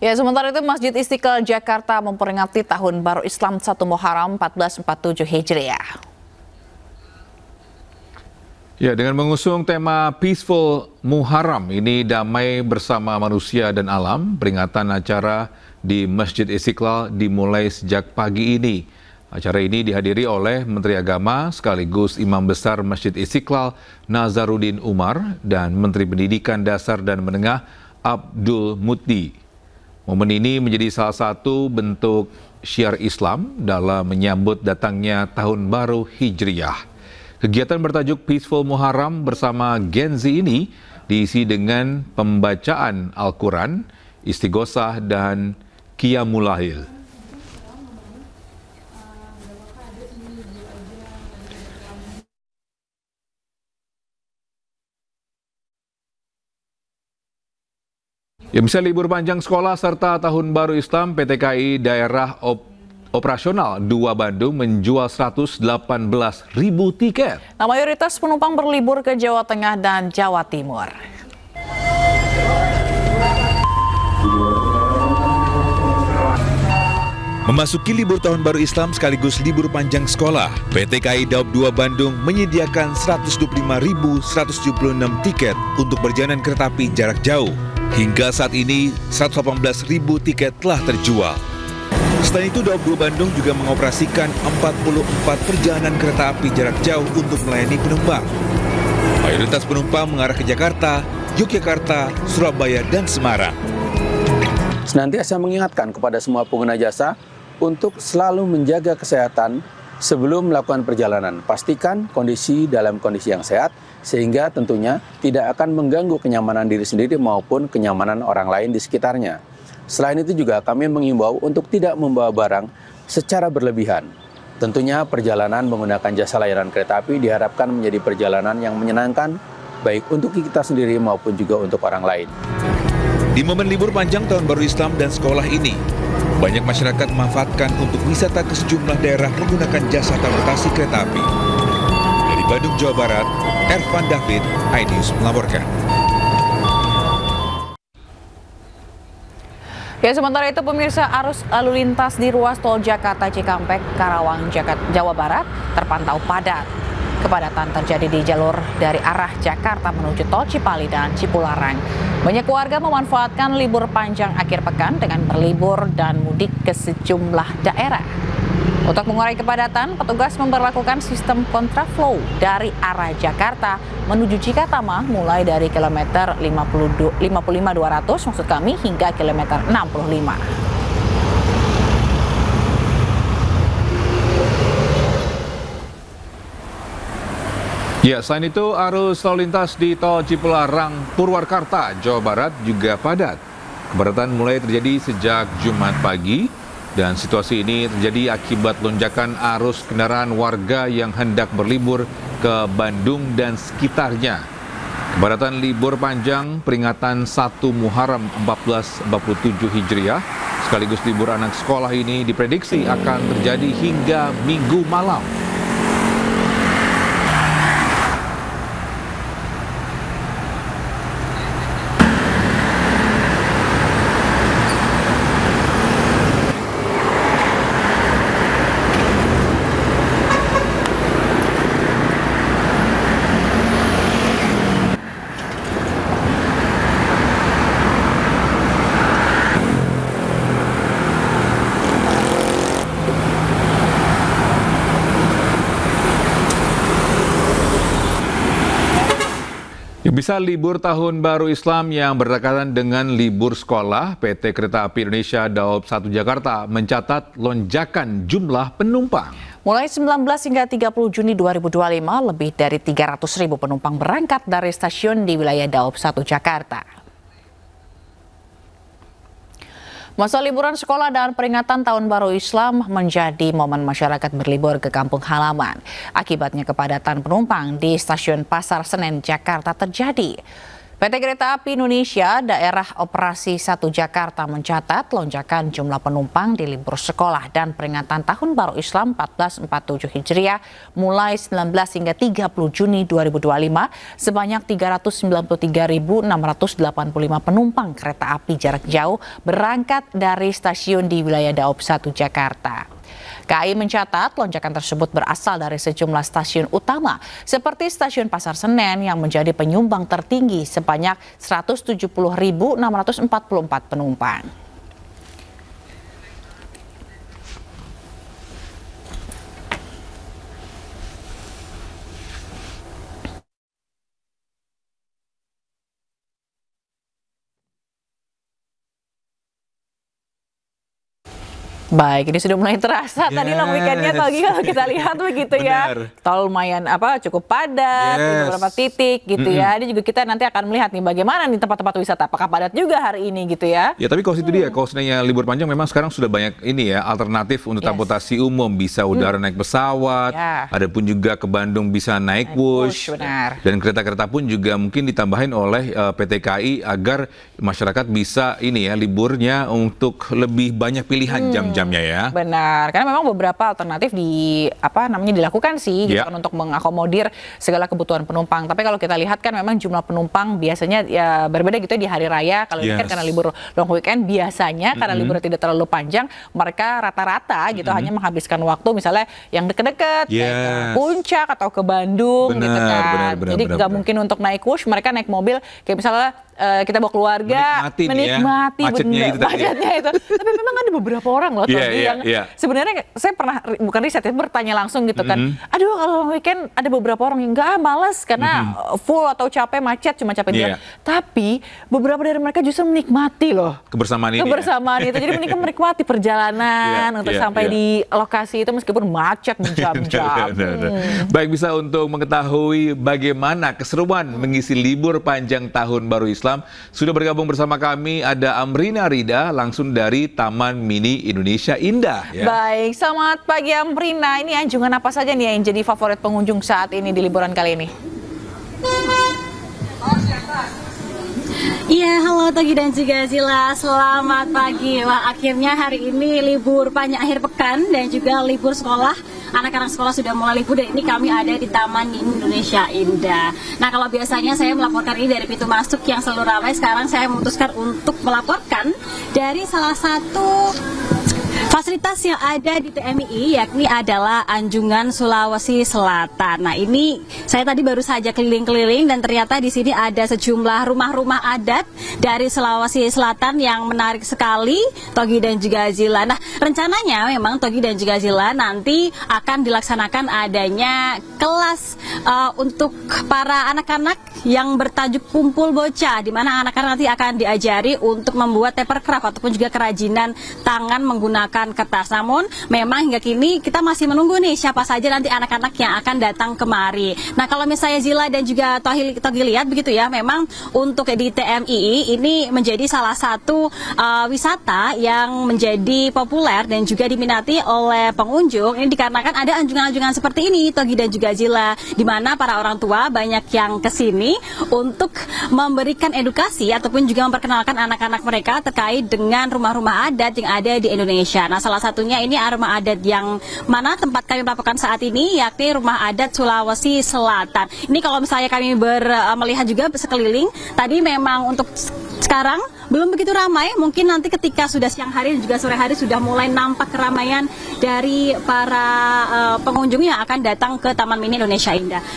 Ya, sementara itu Masjid Istiqlal Jakarta memperingati Tahun Baru Islam 1 Muharram 1447 Hijriah. Ya, dengan mengusung tema Peaceful Muharram, ini damai bersama manusia dan alam, peringatan acara di Masjid Istiqlal dimulai sejak pagi ini. Acara ini dihadiri oleh Menteri Agama sekaligus Imam Besar Masjid Istiqlal Nazaruddin Umar dan Menteri Pendidikan Dasar dan Menengah Abdul Muti. Momen ini menjadi salah satu bentuk syiar Islam dalam menyambut datangnya Tahun Baru Hijriah. Kegiatan bertajuk Peaceful Muharram bersama Gen Z ini diisi dengan pembacaan Al-Quran, istighosah, dan Qiyamul Lail. Ya, bisa libur panjang sekolah serta Tahun Baru Islam, PT KAI Daerah Operasional 2 Bandung menjual 118.000 tiket. Nah, mayoritas penumpang berlibur ke Jawa Tengah dan Jawa Timur. Memasuki libur Tahun Baru Islam sekaligus libur panjang sekolah, PT KAI Daob 2 Bandung menyediakan 125.176 tiket untuk perjalanan kereta api jarak jauh. Hingga saat ini, 118.000 tiket telah terjual. Selain itu, Daob 2 Bandung juga mengoperasikan 44 perjalanan kereta api jarak jauh untuk melayani penumpang. Mayoritas penumpang mengarah ke Jakarta, Yogyakarta, Surabaya, dan Semarang. Senantiasa mengingatkan kepada semua pengguna jasa untuk selalu menjaga kesehatan sebelum melakukan perjalanan. Pastikan kondisi dalam kondisi yang sehat, sehingga tentunya tidak akan mengganggu kenyamanan diri sendiri maupun kenyamanan orang lain di sekitarnya. Selain itu juga kami mengimbau untuk tidak membawa barang secara berlebihan. Tentunya perjalanan menggunakan jasa layanan kereta api diharapkan menjadi perjalanan yang menyenangkan, baik untuk kita sendiri maupun juga untuk orang lain. Di momen libur panjang Tahun Baru Islam dan sekolah ini, banyak masyarakat memanfaatkan untuk wisata ke sejumlah daerah menggunakan jasa transportasi kereta api. Dari Bandung, Jawa Barat, Ervan David, iNews melaporkan. Ya, sementara itu pemirsa, arus lalu lintas di ruas tol Jakarta Cikampek, Karawang, Jawa Barat terpantau padat. Kepadatan terjadi di jalur dari arah Jakarta menuju tol Cipali dan Cipularang. Banyak warga memanfaatkan libur panjang akhir pekan dengan berlibur dan mudik ke sejumlah daerah. Untuk mengurai kepadatan, petugas memberlakukan sistem kontraflow dari arah Jakarta menuju Cikatama mulai dari kilometer 55.200 maksud kami hingga kilometer 65. Ya, selain itu arus lalu lintas di tol Cipularang, Purwakarta, Jawa Barat juga padat. Kepadatan mulai terjadi sejak Jumat pagi dan situasi ini terjadi akibat lonjakan arus kendaraan warga yang hendak berlibur ke Bandung dan sekitarnya. Kepadatan libur panjang peringatan 1 Muharram 1447 Hijriah sekaligus libur anak sekolah ini diprediksi akan terjadi hingga Minggu malam. Bisa libur Tahun Baru Islam yang berdekatan dengan libur sekolah, PT Kereta Api Indonesia Daob 1 Jakarta mencatat lonjakan jumlah penumpang. Mulai 19 hingga 30 Juni 2025, lebih dari 300.000 penumpang berangkat dari stasiun di wilayah Daob 1 Jakarta. Masa liburan sekolah dan peringatan Tahun Baru Islam menjadi momen masyarakat berlibur ke kampung halaman. Akibatnya kepadatan penumpang di stasiun Pasar Senen, Jakarta terjadi. PT Kereta Api Indonesia Daerah Operasi 1 Jakarta mencatat lonjakan jumlah penumpang di libur sekolah dan peringatan Tahun Baru Islam 1447 Hijriah mulai 19 hingga 30 Juni 2025 sebanyak 393.685 penumpang kereta api jarak jauh berangkat dari stasiun di wilayah Daob 1 Jakarta. KAI mencatat lonjakan tersebut berasal dari sejumlah stasiun utama seperti Stasiun Pasar Senen yang menjadi penyumbang tertinggi sebanyak 170.644 penumpang. Baik, ini sudah mulai terasa tadi long weekendnya Togi kalau kita lihat begitu ya. Tol lumayan cukup padat di beberapa titik gitu ya. Ini juga kita nanti akan melihat nih bagaimana nih tempat-tempat wisata, apakah padat juga hari ini gitu ya. Ya tapi kalau itu dia, kalau seandainya libur panjang memang sekarang sudah banyak ini ya alternatif untuk transportasi umum, bisa udara naik pesawat, ada pun juga ke Bandung bisa naik Wush, dan kereta-kereta pun juga mungkin ditambahin oleh PT KAI agar masyarakat bisa ini ya liburnya untuk lebih banyak pilihan jam-jam. Ya. Benar, karena memang beberapa alternatif dilakukan sih gitu kan untuk mengakomodir segala kebutuhan penumpang. Tapi kalau kita lihat kan memang jumlah penumpang biasanya ya berbeda gitu ya di hari raya. Kalau ini kan karena libur long weekend biasanya karena liburnya tidak terlalu panjang, mereka rata-rata gitu hanya menghabiskan waktu misalnya yang deket-deket kayak ke Puncak atau ke Bandung gitu kan. Jadi nggak mungkin untuk naik Wush, mereka naik mobil kayak misalnya kita bawa keluarga menikmati macetnya itu. Tapi memang ada beberapa orang loh yang sebenarnya saya pernah bukan riset ya, bertanya langsung gitu kan. Aduh kalau weekend ada beberapa orang yang nggak males karena full atau capek macet cuma capek dia. Tapi beberapa dari mereka justru menikmati loh kebersamaan itu. Jadi menikmati perjalanan untuk sampai di lokasi itu meskipun macet berjam-jam. Baik, bisa untuk mengetahui bagaimana keseruan mengisi libur panjang Tahun Baru Islam, sudah bergabung bersama kami ada Amrina Rida langsung dari Taman Mini Indonesia Indah. Baik, selamat pagi Amrina. Ini anjungan apa saja nih yang jadi favorit pengunjung saat ini di liburan kali ini? Iya, halo Togi dan juga Zila, selamat pagi. Wah, akhirnya hari ini libur panjang akhir pekan dan juga libur sekolah. Anak-anak sekolah sudah mulai libur dan ini kami ada di Taman Mini Indonesia Indah. Nah, kalau biasanya saya melaporkan ini dari pintu masuk yang selalu ramai, sekarang saya memutuskan untuk melaporkan dari salah satu fasilitas yang ada di TMI, yakni adalah Anjungan Sulawesi Selatan. Nah, ini saya tadi baru saja keliling-keliling dan ternyata di sini ada sejumlah rumah-rumah adat dari Sulawesi Selatan yang menarik sekali, Togi dan juga Zila. Nah, rencananya memang Togi dan juga Zila nanti akan dilaksanakan adanya kelas untuk para anak-anak yang bertajuk Kumpul Bocah, di mana anak-anak nanti akan diajari untuk membuat papercraft ataupun juga kerajinan tangan menggunakan kertas. Namun memang hingga kini kita masih menunggu nih siapa saja nanti anak-anak yang akan datang kemari. Nah, kalau misalnya Zila dan juga Togi lihat begitu ya, memang untuk di TMI ini menjadi salah satu wisata yang menjadi populer dan juga diminati oleh pengunjung. Ini dikarenakan ada anjungan-anjungan seperti ini, Togi dan juga Zila, di mana para orang tua banyak yang kesini untuk memberikan edukasi ataupun juga memperkenalkan anak-anak mereka terkait dengan rumah-rumah adat yang ada di Indonesia. Nah, salah satunya ini rumah adat yang mana tempat kami melaporkan saat ini, yakni Rumah Adat Sulawesi Selatan. Ini kalau misalnya kami melihat juga sekeliling, tadi memang untuk sekarang belum begitu ramai, mungkin nanti ketika sudah siang hari dan juga sore hari sudah mulai nampak keramaian dari para pengunjung yang akan datang ke Taman Mini Indonesia Indah.